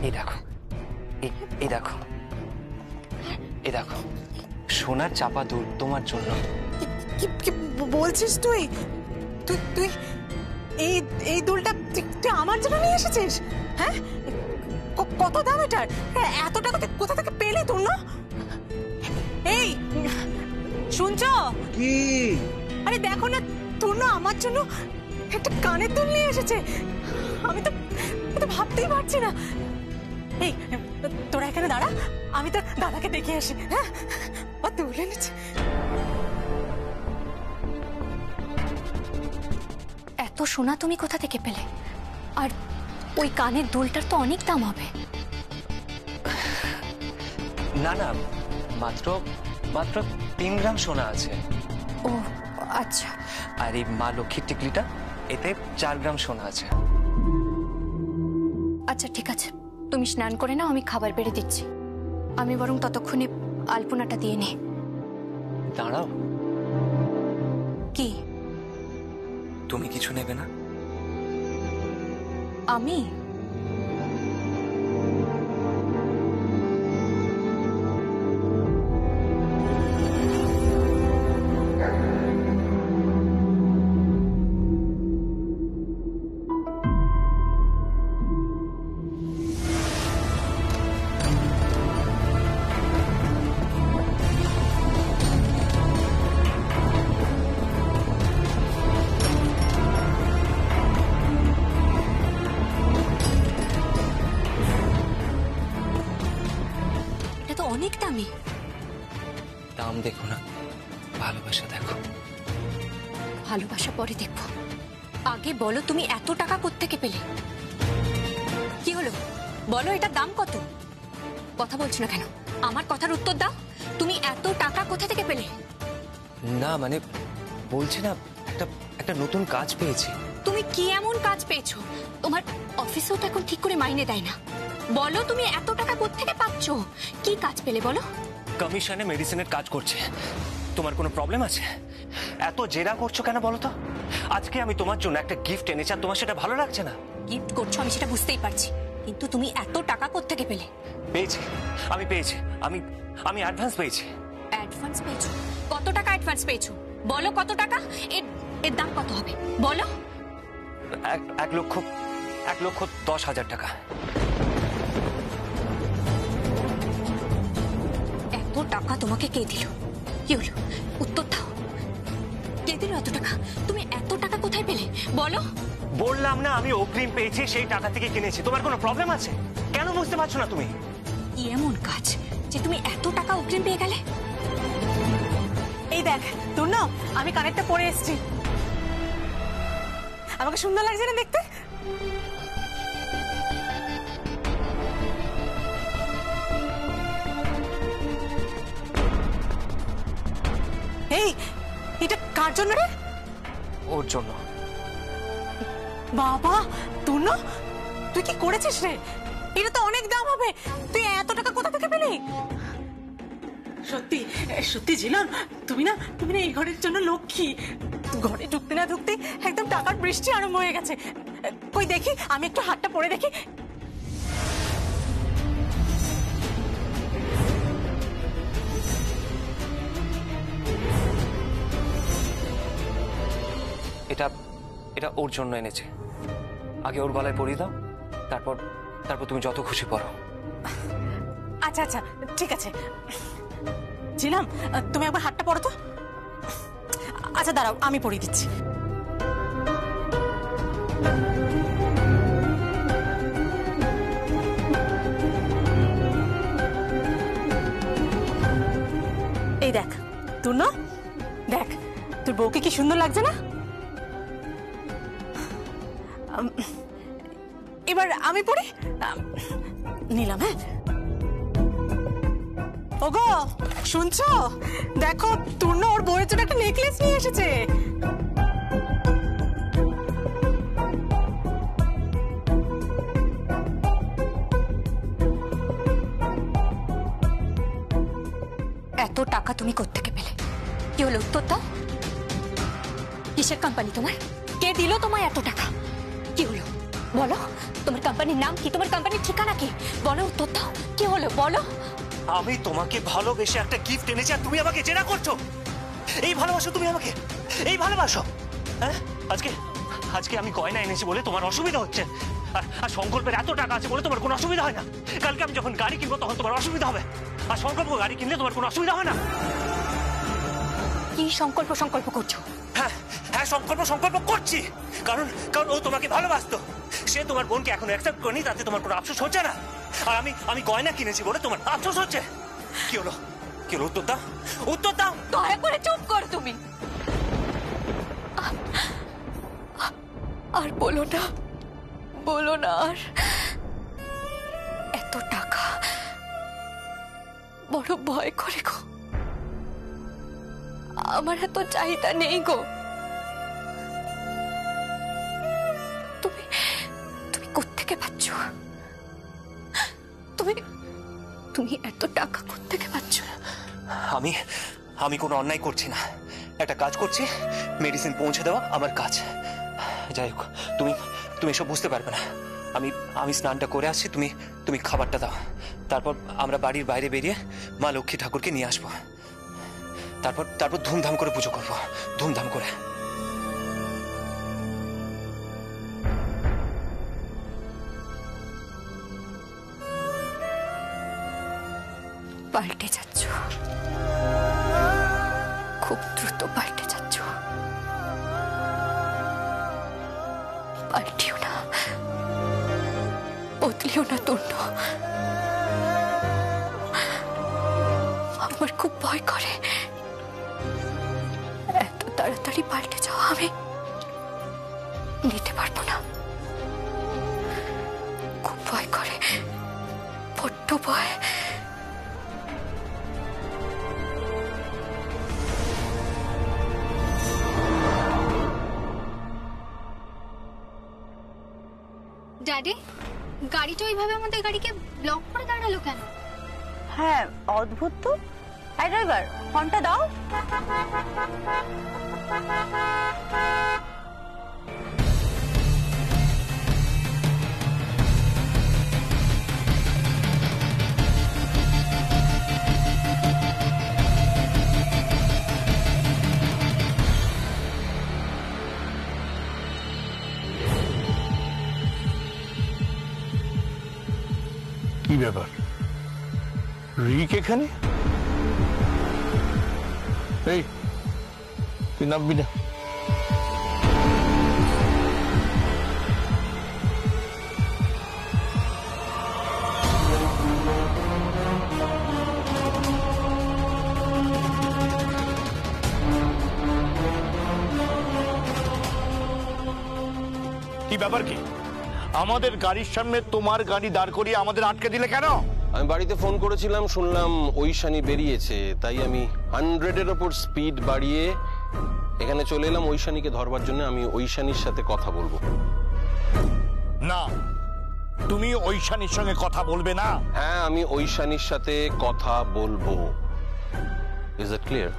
এই দেখো, এই দেখো, এই দেখো, সোনার চাপা দুল তোমার জন্য। কি বলছিস তুই? তুই তুই এই এই দুলটা তুই আমার জন্য নিয়ে এসেছিস? হ্যাঁ, কত দাম এটার? এত টাকা তুই কোথা থেকে পেলি তোর না? এই শুনছো কি? আরে দেখো না, তোর না আমার জন্য একটা কানের দুল নিয়ে এসেছে। আমি তো ভাবতেই পারছি না। এই তোরা এখানে দাঁড়া, আমি তো দাদাকে দেখে আসি। হ্যাঁ, ও দুল এনেছে। এত সোনা তুমি কোথা থেকে পেলে? আর ওই কানের দুলটার তো অনেক দাম হবে। না না, মাত্র মাত্র 3 গ্রাম সোনা আছে। ও আচ্ছা। আর এই মা লক্ষ্মীর টিকলিটা, এতে 4 গ্রাম সোনা আছে। আচ্ছা ঠিক আছে, তুমি স্নান করে নাও, আমি খাবার বেড়ে দিচ্ছি। আমি বরং ততক্ষণে আলপনাটা দিয়ে নে। দাঁড়াও, কি? তুমি কিছু নেবে না? আমি? অনেক দামি। দাম দেখো না, ভালোবাসা দেখো। ভালোবাসা পরে দেখবো, আগে বলো তুমি এত টাকা কোত্থেকে পেলে? কি হলো বলো, এটার দাম কত? কথা বলছো না কেন? আমার কথার উত্তর দাও, তুমি এত টাকা কোথা থেকে পেলে? না মানে বলছি না, একটা নতুন কাজ পেয়েছি। তুমি কি এমন কাজ পেয়েছো? তোমার অফিসেও তো এখন ঠিক করে মাইনে দেয় না। বলো তুমি এত টাকা কোত্থেকে পাচ্ছ? কি কাজ পেলে বলো? কমিশনে মেডিসিনের কাজ করছে। তোমার কোনো প্রবলেম আছে? এত জেরা করছো কেন বলো তো? আজকে আমি তোমার জন্য একটা গিফট এনেছি, আর তোমার সেটা ভালো লাগছে না? গিফট করছো আমি সেটা বুঝতেই পারছি, কিন্তু তুমি এত টাকা কোত্থেকে পেলে? পেয়েছি, আমি পেয়েছি, আমি অ্যাডভান্স পেয়েছি। অ্যাডভান্স পেয়েছো? কত টাকা অ্যাডভান্স পেয়েছো বলো? কত টাকা? এর দাম কত হবে বলো? 1,10,000 টাকা। এত টাকা তোমাকে কে দিল? কি হলো উত্তর দাও, কে দিল এত টাকা? তুমি এত টাকা কোথায় পেলে বলো? বললাম না আমি অগ্রিম পেয়েছি, সেই টাকা থেকে কিনেছি। তোমার কোনো প্রবলেম আছে? কেন বুঝতে পারছো না তুমি? কি এমন কাজ যে তুমি এত টাকা অগ্রিম পেয়ে গেলে? এই দেখ তোর না, আমি কানেরটা পরে এসেছি। আমাকে সুন্দর লাগছে না দেখতে? এই এটা কার জন্য রে? ওর জন্য। বাবা তোর না, তুই কি করেছিস রে? এটা তো অনেক দাম হবে, তুই এত টাকা কোথা থেকে পেলি? সত্যি সত্যি ছিলাম, তুমি না এই ঘরের জন্য লক্ষ্মী। ঘরে ঢুকতে না ঢুকতে একদম টাকার বৃষ্টি আরম্ভ হয়ে গেছে। কই দেখি, আমি একটু হাতটা পরে দেখি। এটা এটা ওর জন্য এনেছে। আগে ওর গলায় পরিয়ে দাও, তারপর তুমি যত খুশি পরো। আচ্ছা আচ্ছা ঠিক আছে ছিলাম, তুমি একবার হাতটা পরো তো। আচ্ছা দাঁড়াও, আমি পরিয়ে দিচ্ছি। এই দেখ তোর না, দেখ তোর বউকে কি সুন্দর লাগছে না? এবার আমি পড়ি, নিলাম। হ্যাঁ ওগো শুনছো, দেখো তোর না ওর বউয়ের জন্য একটা নেকলেস নিয়ে এসেছে। এত টাকা তুমি কোত্থেকে পেলে? কি হলো উত্তর দাও। কিসের কোম্পানি তোমার? কে দিল তোমায় এত টাকা? কি হলো বলো? তোমার কোম্পানির নাম কি? তোমার কোম্পানির ঠিকানা কি? বলো উত্তর দাও, কি হলো বলো। আমি তোমাকে ভালোবেসে একটা গিফট এনেছি আর তুমি আমাকে জেরা করছো। এই ভালোবাসো তুমি আমাকে, এই ভালোবাসো? হ্যাঁ, আজকে আজকে আমি গয়না এনেছি বলে তোমার অসুবিধা হচ্ছে, আর সংকল্পের এত টাকা আছে বলে তোমার কোনো অসুবিধা হয় না। কালকে আমি যখন গাড়ি কিনবো তখন তোমার অসুবিধা হবে, আর সংকল্প গাড়ি কিনলে তোমার কোনো অসুবিধা হয় না। কি সংকল্প সংকল্প করছো? হ্যাঁ হ্যাঁ, সংকল্প করছি, কারণ কারণ ও তোমাকে ভালোবাসতো। সে তোমার বোনকে এখন অ্যাকসেপ্ট করেনি, তাতে তোমার কোনো আফসোস হচ্ছে না। আর আমি গয়না কিনেছি বলে তোমার আফসোস হচ্ছে। কি হলো কি হলো, উত্তর দাও, উত্তর দাও। দয়া করে চুপ করো তুমি। আর বলো না, বলো না আর। এত টাকা বড় ভয় করে গো, আমার এত চাহিদা নেই গো। তুমি তুমি কোত্থেকে পাচ্ছ? তুমি তুমি এত টাকা কোত্থেকে পাচ্ছ? আমি কোনো অন্যায় করছি না, একটা কাজ করছি, মেডিসিন পৌঁছে দেওয়া আমার কাজ। যাই হোক, তুমি এসব বুঝতে পারবে না। আমি স্নানটা করে আসছি, তুমি খাবারটা দাও, তারপর আমরা বাড়ির বাইরে বেরিয়ে মা লক্ষ্মী ঠাকুরকে নিয়ে আসবো। তারপর ধুমধাম করে পুজো করবো, ধুমধাম করে। পাল্টে যাচ্ছ, খুব দ্রুত পাল্টে যাচ্ছ। পাল্টিও না, বদলিও না তুণ্ড। আমার খুব ভয় করে, এত তাড়াতাড়ি পাল্টে যাওয়া আমি নিতে পারবো না। খুব ভয় করে, বড্ড ভয়। ড্যাডি, গাড়িটা ওইভাবে আমাদের গাড়িকে ব্লক করে দাঁড়ালো কেন? হ্যাঁ, অদ্ভুত তো। এই ড্রাইভার, ফোনটা দাও। কি ব্যাপার, রিক এখানে? এই তুই নামবি না। কি ব্যাপার কি? আমাদের গাড়ির সামনে তোমার গাড়ি দাঁড় করিয়ে আমাদের আটকে দিলে কেন? আমি বাড়িতে ফোন করেছিলাম, শুনলাম ঐশানী বেরিয়েছে, তাই আমি 100-এর ওপর স্পিড বাড়িয়ে এখানে চলে এলাম ঐশানীকে ধরবার জন্য। আমি ঐশানীর সাথে কথা বলবো। না, তুমি ঐশানীর সঙ্গে কথা বলবে না। হ্যাঁ, আমি ঐশানীর সাথে কথা বলবো। Is it clear?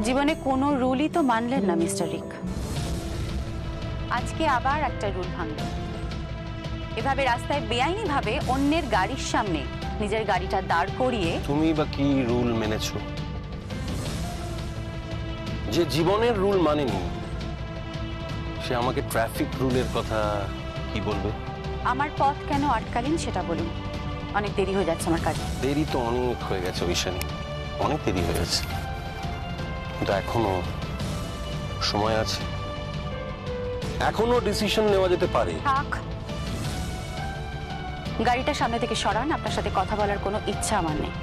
জীবনে কোনো রুলই তো মানলেন না মিস্টার রিক। আজকে আবার একটা রুল ভাঙলেন। এভাবে রাস্তায় বেআইনি ভাবে অন্যের গাড়ির সামনে নিজের গাড়িটা দাঁড় করিয়ে। তুমি বা কি রুল মেনেছো? যে জীবনের রুল মানেনি সে আমাকে ট্রাফিক রুলের কথা কি বলবে? আমার পথ কেন আটকালেন সেটা বলুন। অনেক দেরি হয়ে যাচ্ছে আমার কাজে। দেরি তো অনেক হয়ে গেছে ঐশানী, অনেক দেরি হয়ে গেছে, কিন্তু এখনো সময় আছে, এখনো ডিসিশন নেওয়া যেতে পারে। থাক, গাড়িটা সামনে থেকে সরান, আপনার সাথে কথা বলার কোনো ইচ্ছা আমার নেই।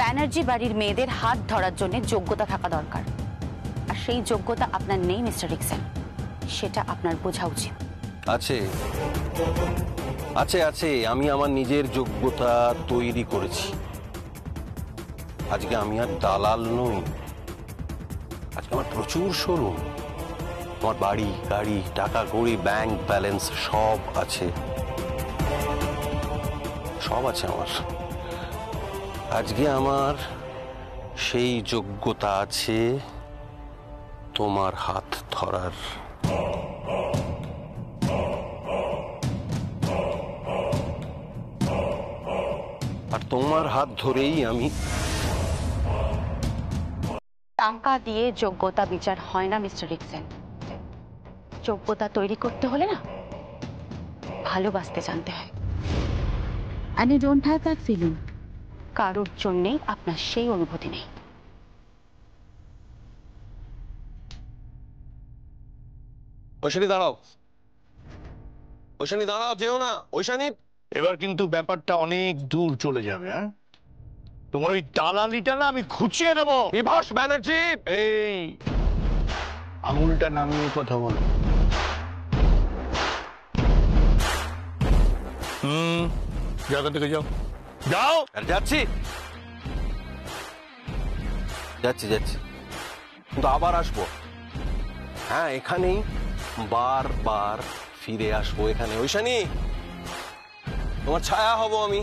ব্যানার্জি বাড়ির মেয়েদের হাত ধরার জন্য যোগ্যতা থাকা দরকার, আর সেই যোগ্যতা আপনার নেই মিস্টার রিক্সন, সেটা আপনার বোঝা উচিত। আছে আছে আছে, আমি আমার নিজের যোগ্যতা তৈরি করেছি। আজকে আমি আর দালাল নই, আজকে আমার প্রচুর শোরুম, আমার বাড়ি গাড়ি টাকা কড়ি ব্যাংক ব্যালেন্স সব আছে, সব আছে আমার। আজকে আমার সেই যোগ্যতা আছে তোমার হাত ধরার। আর তোমার হাত ধরেই আমি। টাকা দিয়ে যোগ্যতা বিচার হয় না মিস্টার রিক্সন, যোগ্যতা তৈরি করতে হলে না ভালোবাসতে জানতে হয়। And you don't have that feeling. কারোর জন্যেই আপনার সেই অনুভূতি নেই। ঐশানী দাঁড়াও, ঐশানী দাঁড়াও, যেও না ঐশানী। এবার কিন্তু ব্যাপারটা অনেক দূর চলে যাবে। হ্যাঁ, তোমার ওই দালালিটা না আমি খুঁচিয়ে নেবো। বিভাস ব্যানার্জি, এই আঙুলটা নামিয়ে কথা বলো। জায়গা থেকে যাও, যাও। আর যাচ্ছি যাচ্ছি যাচ্ছি, কিন্তু আবার আসবো। হ্যাঁ, এখানেই বারবার ফিরে আসবো এখানে। ঐশানী, তোমার ছায়া হব আমি।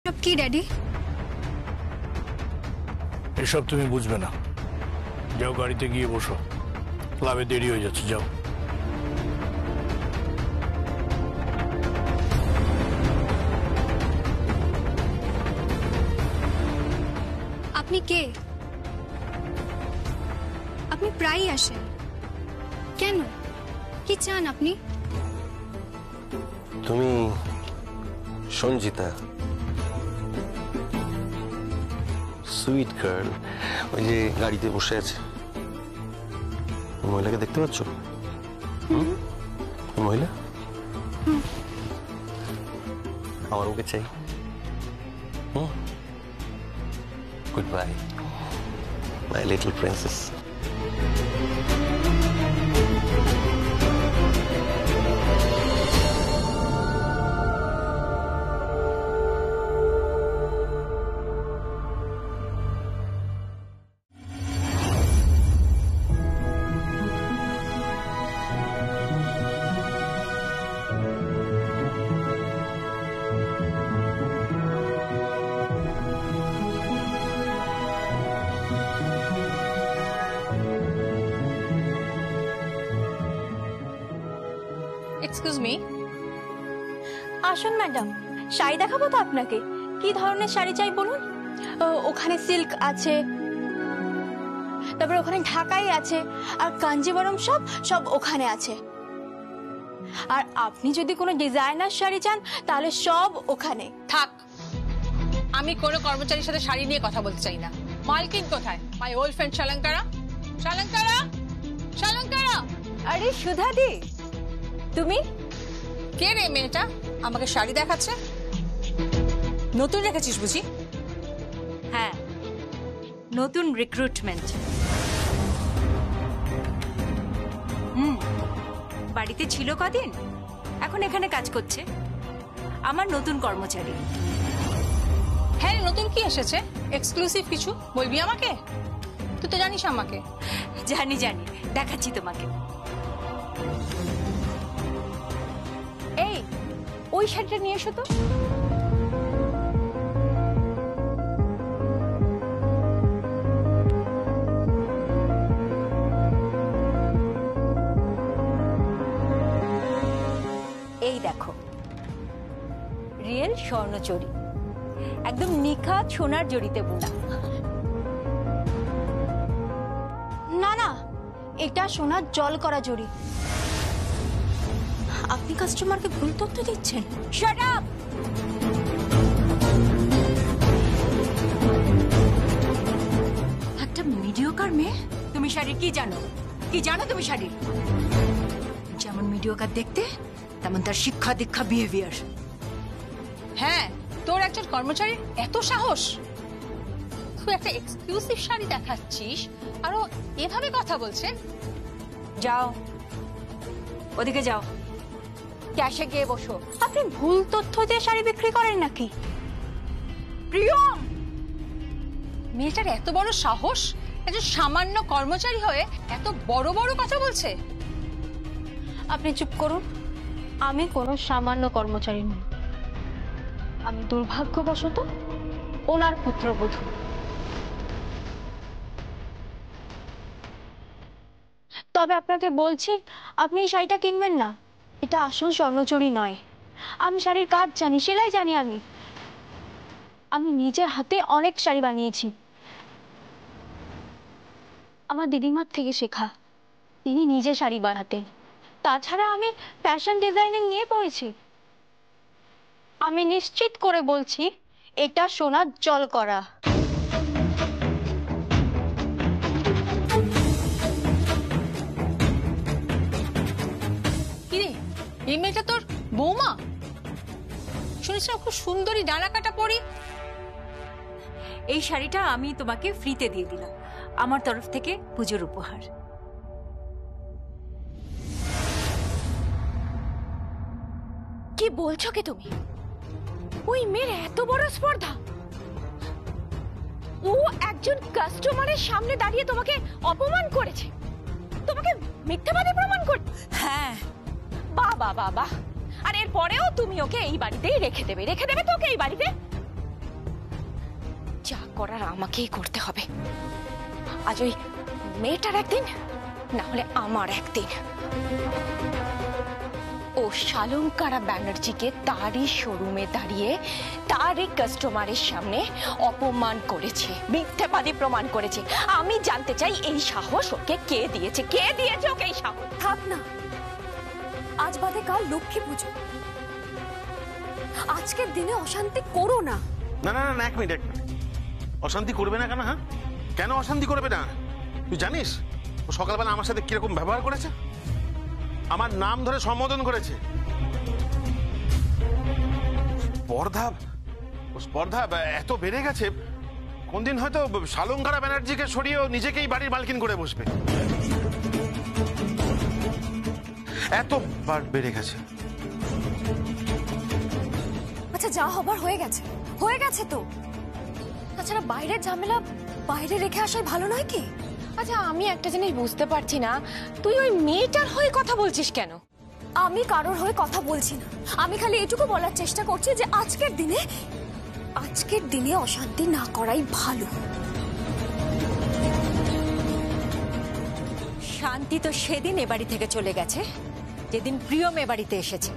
সব কি ড্যাডি? এসব তুমি বুঝবে না, যাও গাড়িতে গিয়ে বসো, ক্লাবে দেরি হয়ে যাচ্ছে, যাও। আপনি কে? আপনি প্রায়ই আসেন কেন? কি চান আপনি? তুমি সঞ্জিতা, সুইট গার্ল, ওই যে গাড়িতে বসে আছে, ওই মহিলাকে দেখতে পাচ্ছ? মহিলা আমার ওকে চাই। Good bye my little princess. Excuse me, আসুন ম্যাডাম, শাড়ি দেখাবো তো আপনাকে। কি ধরনের শাড়ি চাই বলুন? ওখানে সিল্ক আছে, তারপর ওখানে ঢাকাই আছে, আর কাঞ্জিবরম সব সব ওখানে আছে। আর আপনি যদি কোনো ডিজাইনার শাড়ি চান তাহলে সব ওখানে। থাক, আমি কোনো কর্মচারীর সাথে শাড়ি নিয়ে কথা বলতে চাই না। মালকিন কোথায়? মাই ওল্ড ফ্রেন্ড শালঙ্কারা। শালঙ্কারা, শালঙ্কারা। আরে সুধাদি, তুমি? কে রে মেয়েটা আমাকে শাড়ি দেখাচ্ছে? নতুন রেখেছিস বুঝি? হ্যাঁ, নতুন রিক্রুটমেন্ট। বাড়িতে ছিল কদিন, এখন এখানে কাজ করছে। আমার নতুন কর্মচারী। হ্যাঁ, নতুন কি এসেছে? এক্সক্লুসিভ কিছু বলবি আমাকে? তুই তো জানিস আমাকে। জানি জানি, দেখাচ্ছি তোমাকে। এই ওই শাড়িটা নিয়ে এসো তো। এই দেখো, রিয়েল স্বর্ণচুরি, একদম নিখাত সোনার জড়িতে বোনা। না না, এটা সোনার জল করা জড়ি। আপনি কাস্টমারকে ভুল তথ্য দিচ্ছেন। Shut up! একটা মিডিওকার মেয়ে। তুমি শাড়ির কি জানো? কি জানো তুমি শাড়ির? যেমন মিডিওকার দেখতে, তেমন তার শিক্ষা দীক্ষা বিহেভিয়ার। হ্যাঁ, তোর একজন কর্মচারীর এত সাহস! তুই একটা এক্সক্লুসিভ শাড়ি দেখাচ্ছিস আর ও এভাবে কথা বলছে? যাও, ওদিকে যাও, ক্যাশে গিয়ে বসো। আপনি ভুল তথ্য দিয়ে শাড়ি বিক্রি করেন নাকি? প্রিয়ম, মেয়েটার এত বড় সাহস, একজন সামান্য কর্মচারী হয়ে এত বড় বড় কথা বলছে। আপনি চুপ করুন। আমি কোনো সামান্য কর্মচারী নই, আমি দুর্ভাগ্যবশত ওনার পুত্রবধূ। তবে আপনাকে বলছি, আপনি এই শাড়িটা কিনবেন না। এটা আসল স্বর্ণচুরি নয়। আমি শাড়ির কাজ জানি, সেলাই জানি। আমি নিজের হাতে অনেক শাড়ি বানিয়েছি, আমার দিদিমার থেকে শেখা। তিনি নিজে শাড়ি বানাতেন। তাছাড়া আমি ফ্যাশন ডিজাইনিং নিয়ে পড়েছি। আমি নিশ্চিত করে বলছি, এটা সোনার জল করা। কিরে, এই মেয়েটা তোর বৌমা? শুনেছিলাম খুব সুন্দরী, ডানা কাটা পরি। এই শাড়িটা আমি তোমাকে ফ্রিতে দিয়ে দিলাম, আমার তরফ থেকে পুজোর উপহার। কি বলছো কি তুমি? ওই মেয়ের এত বড় স্পর্ধা! ও একজন কাস্টমারের সামনে দাঁড়িয়ে তোমাকে অপমান করেছে, তোমাকে মিথ্যাবাদী প্রমাণ করে। হ্যাঁ, বাহ বাহ বাহ বাহ! আর এরপরেও তুমি ওকে এই বাড়িতেই রেখে দেবে তোকে এই বাড়িতে? যা করার আমাকেই করতে হবে। আজ ওই মেয়েটার একদিন, না হলে আমার একদিন। ও শালঙ্কারা ব্যানার্জিকে তারই শোরুমে দাঁড়িয়ে তারই কাস্টমারের সামনে অপমান করেছে, মিথ্যাবাদী প্রমাণ করেছে। আমি জানতে চাই এই সাহস ওকে কে দিয়েছে? কে দিয়েছে ওকে এই সাহস? থাক না, আজ বাদে কাল লক্ষ্মী পুজো, আজকের দিনে অশান্তি করো না। না না না, এক মিনিট। অশান্তি করবে না কেন? হ্যাঁ, কেন অশান্তি করবে না? তুই জানিস ও সকালবেলা আমার সাথে কিরকম ব্যবহার করেছে? আমার নাম ধরে সম্বোধন করেছে। স্পর্ধা এত বেড়ে গেছে, কোনদিন হয়তো শালঙ্কারা ব্যানার্জিকে সরিয়ে নিজেকেই বাড়ির মালকিন করে বসবে। এতবার বেড়ে গেছে। আচ্ছা, যা হবার হয়ে গেছে, হয়ে গেছে তো। তাছাড়া বাইরের ঝামেলা বাইরে রেখে আসাই ভালো নয় কি? আচ্ছা, আমি একটা জিনিস বুঝতে পারছি না, তুই ওই মেয়েটার হয়ে কথা বলছিস কেন? আমি কারোর হয়ে কথা বলছি না, আমি খালি এটুকু বলার চেষ্টা করছি যে আজকের দিনে অশান্তি না করাই ভালো। শান্তি তো সেদিন এ বাড়ি থেকে চলে গেছে যেদিন প্রিয়ম এ বাড়িতে এসেছে।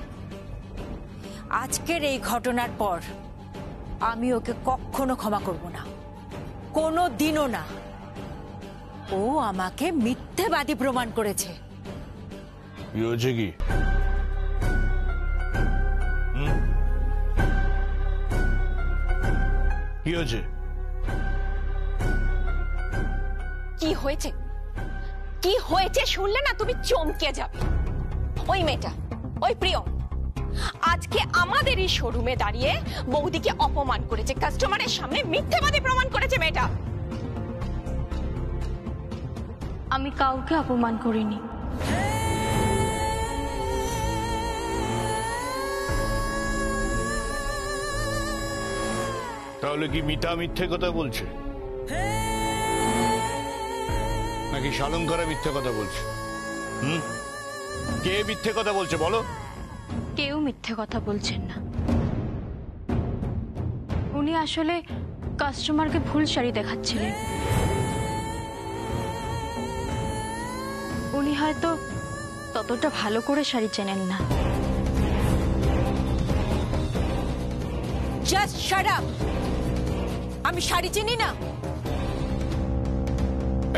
আজকের এই ঘটনার পর আমি ওকে কখনো ক্ষমা করব না, কোনো দিনও না। ও আমাকে মিথ্যেবাদী প্রমাণ করেছে। কি হয়েছে? কি কি হয়েছে? কি হয়েছে? কি হয়েছে শুনলে না তুমি চমকে যাবে। ওই মেয়েটা, ওই প্রিয়ম, আজকে আমাদের এই শোরুমে দাঁড়িয়ে বৌদিকে অপমান করেছে, কাস্টমারের সামনে মিথ্যাবাদী প্রমাণ করেছে মেয়েটা। আমি কাউকে অপমান করিনি। তাহলে কি মিতা মিথ্যে কথা বলছে, নাকি শালঙ্করা মিথ্যে কথা বলছে? কে মিথ্যে কথা বলছে বলো? কেউ মিথ্যে কথা বলছেন না। উনি আসলে কাস্টমারকে ভুল শাড়ি দেখাচ্ছিলেন। উনি হয়তো ততটা ভালো করে শাড়ি চেনেন না। Just shut up. আমি শাড়ি চিনি না।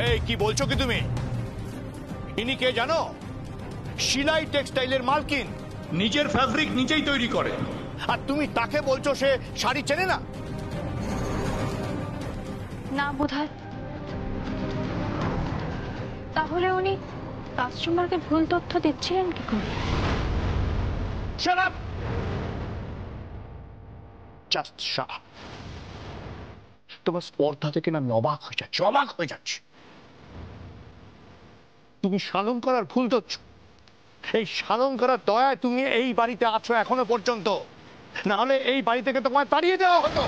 এই কি বলছো কি তুমি? ইনি কে জানো? শিলাই টেক্সটাইলের মালকিন, নিজের ফ্যাব্রিক নিজেই তৈরি করে, আর তুমি তাকে বলছো সে শাড়ি চেনে না? না বোধহয়। তাহলে উনি কাস্টমারকে ভুল তথ্য দিচ্ছিলেন কি করে? Shut up! Just shut up. তোমার স্পর্ধা থেকে না আমি অবাক হয়ে যাচ্ছি। তুমি শালঙ্করার ভুল ধরছ। এই শালঙ্করার দয়ায় তুমি এই বাড়িতে আছো এখনো পর্যন্ত, না হলে এই বাড়ি থেকে তোমায় তাড়িয়ে দেওয়া হতো।